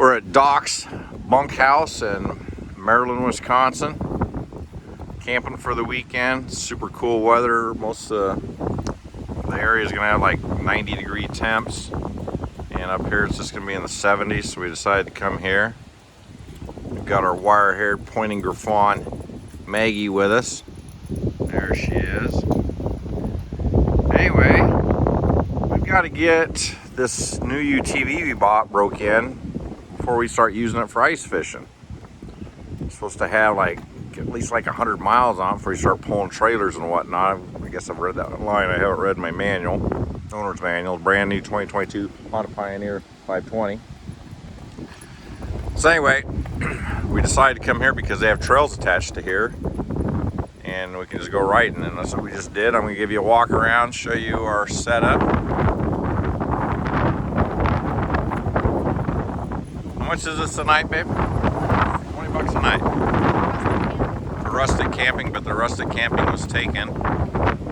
We're at Docs Bunkhouse in Merrillan, Wisconsin. Camping for the weekend. Super cool weather. Most of the area is going to have like 90-degree temps. And up here it's just going to be in the 70s, so we decided to come here. We've got our wire-haired pointing Griffon Maggie with us. There she is. Anyway, we've got to get this new UTV we bought broke in before we start using it for ice fishing. It's supposed to have like at least like 100 miles on it before you start pulling trailers and whatnot. I guess I've read that online. I haven't read my manual, owner's manual. Brand new 2022 Honda Pioneer 520. So anyway, we decided to come here because they have trails attached to here and we can just go riding, and that's what we just did. I'm going to give you a walk around, show you our setup. How much is this tonight, babe? 20 bucks a night. For rustic camping, but the rustic camping was taken,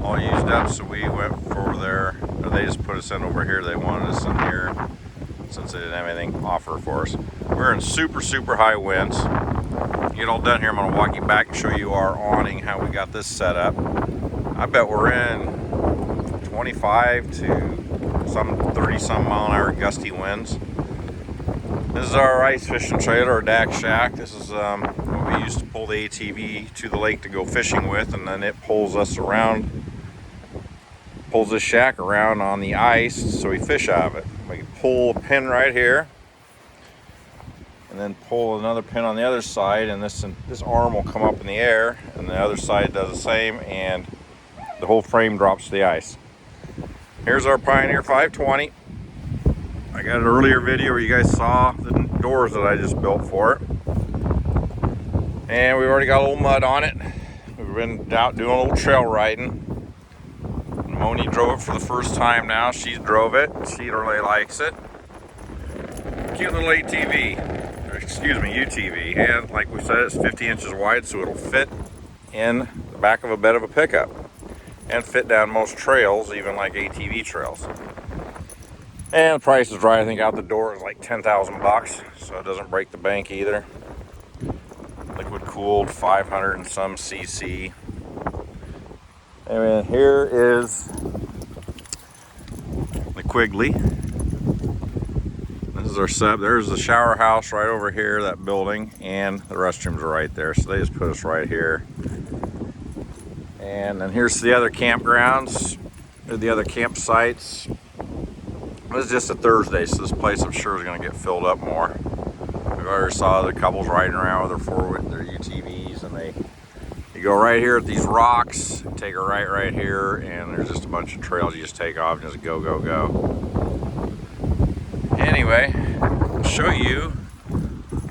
all used up, so we went for they just put us in over here. They wanted us in here since they didn't have anything to offer for us. We're in super, super high winds. Get all done here, I'm going to walk you back and show you our awning, how we got this set up. I bet we're in 25 to some 30-some mile-an-hour gusty winds. This is our ice fishing trailer, our DAC shack. This is what we use to pull the ATV to the lake to go fishing with, and then it pulls us around, pulls this shack around on the ice so we fish out of it. We can pull a pin right here, and then pull another pin on the other side, and this arm will come up in the air, and the other side does the same, and the whole frame drops to the ice. Here's our Pioneer 520. I got an earlier video where you guys saw the doors that I just built for it. And we've already got a little mud on it. We've been out doing a little trail riding. Moni drove it for the first time now. She drove it. She really likes it. Cute little ATV, or excuse me, UTV. And like we said, it's 50 inches wide, so it'll fit in the back of a bed of a pickup and fit down most trails, even like ATV trails. And the price is right. I think out the door is like 10,000 bucks, so it doesn't break the bank either. Liquid cooled, 500 and some cc. And then here is the Quigley. This is our sub. There's the shower house right over here, that building, and the restrooms are right there. So they just put us right here. And then here's the other campgrounds, or the other campsites. This is just a Thursday, so this place I'm sure is going to get filled up more. We already saw the couples riding around with their UTVs, and you go right here at these rocks, take a right here, and there's just a bunch of trails you just take off and just go, go, go. Anyway, I'll show you.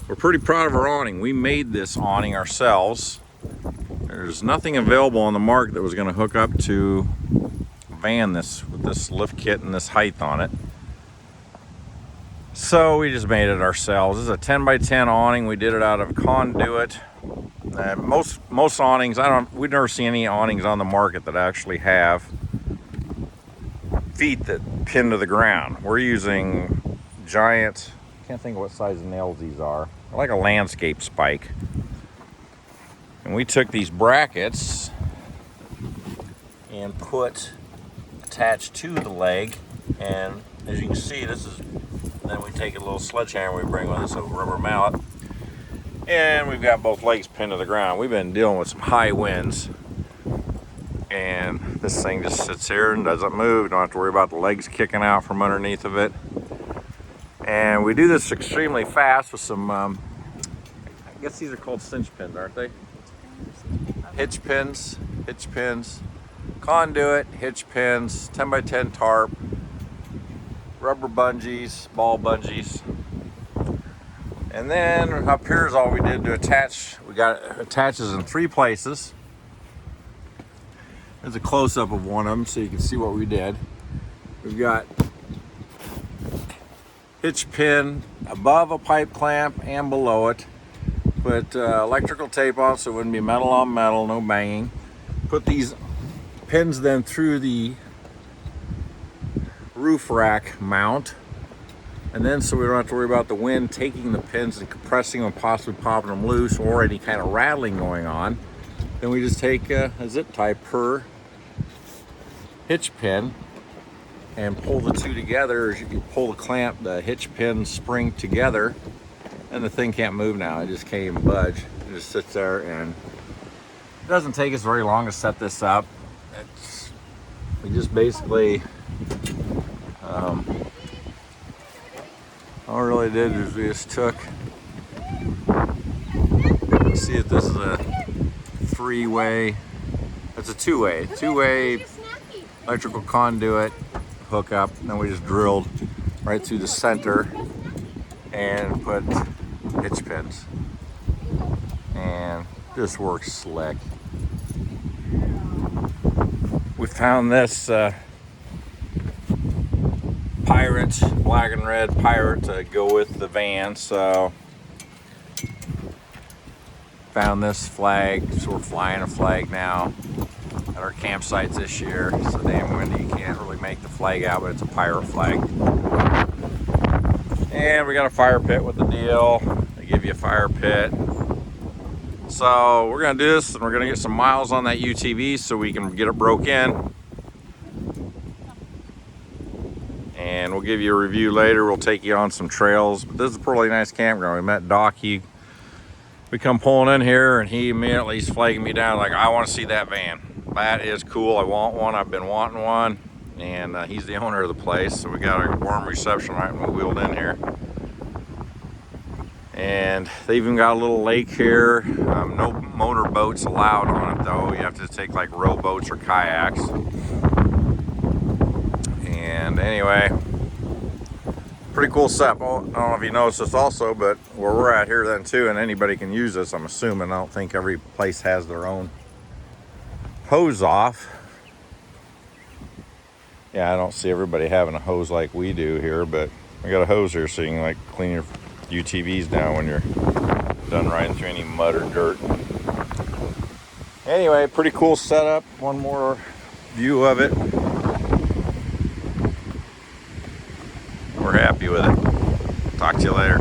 We're pretty proud of our awning. We made this awning ourselves. There's nothing available on the market that was going to hook up to a van with this lift kit and this height on it. So we just made it ourselves. This is a 10 by 10 awning. We did it out of conduit. Most awnings, we've never seen any awnings on the market that actually have feet that pin to the ground. We're using giant, can't think of what size nails these are. They're like a landscape spike. And we took these brackets and attached to the leg, and as you can see, then we take a little sledgehammer we bring with us, a rubber mallet, and we've got both legs pinned to the ground. We've been dealing with some high winds, and this thing just sits here and doesn't move. You don't have to worry about the legs kicking out from underneath of it. And we do this extremely fast with some, I guess these are called cinch pins, aren't they? Hitch pins, conduit, hitch pins, 10 by 10 tarp, rubber bungees, ball bungees. And then up here is all we did to attach. We got it attaches in 3 places. There's a close-up of one of them so you can see what we did. We've got hitch pin above a pipe clamp and below it. Put electrical tape on so it wouldn't be metal on metal, no banging. Put these pins then through the roof rack mount And then so we don't have to worry about the wind taking the pins and compressing them, possibly popping them loose, or any kind of rattling going on. Then we just take a zip tie per hitch pin and pull the two together. As you pull the clamp, the hitch pin spring together, and the thing can't move now. It just can't even budge. It just sits there, and it doesn't take us very long to set this up. We just basically, all we really did is we just took, see if this is a three-way, it's a two-way electrical conduit hookup, and then we just drilled right through the center and put hitch pins, and this works slick. We found this pirate, black and red pirate, to go with the van, so found this flag, so we're flying a flag now at our campsites this year. It's so damn windy, you can't really make the flag out, but it's a pirate flag. And we got a fire pit with the deal. They give you a fire pit. So we're gonna do this, and we're gonna get some miles on that UTV so we can get it broke in. And we'll give you a review later. We'll take you on some trails. But this is a pretty nice campground. We met Doc. We come pulling in here, and he immediately is flagging me down like, I want to see that van. That is cool. I want one. I've been wanting one. And he's the owner of the place, so we got a warm reception right when we wheeled in here. And they even got a little lake here. No motor boats allowed on it though. You have to take like rowboats or kayaks. And anyway, pretty cool setup. I don't know if you noticed this also, but where we're at here then too, and anybody can use this, I'm assuming. I don't think every place has their own hose off. Yeah, I don't see everybody having a hose like we do here, but we got a hose here so you can like clean your UTVs down when you're done riding through any mud or dirt. Anyway, pretty cool setup. One more view of it. We're happy with it. Talk to you later.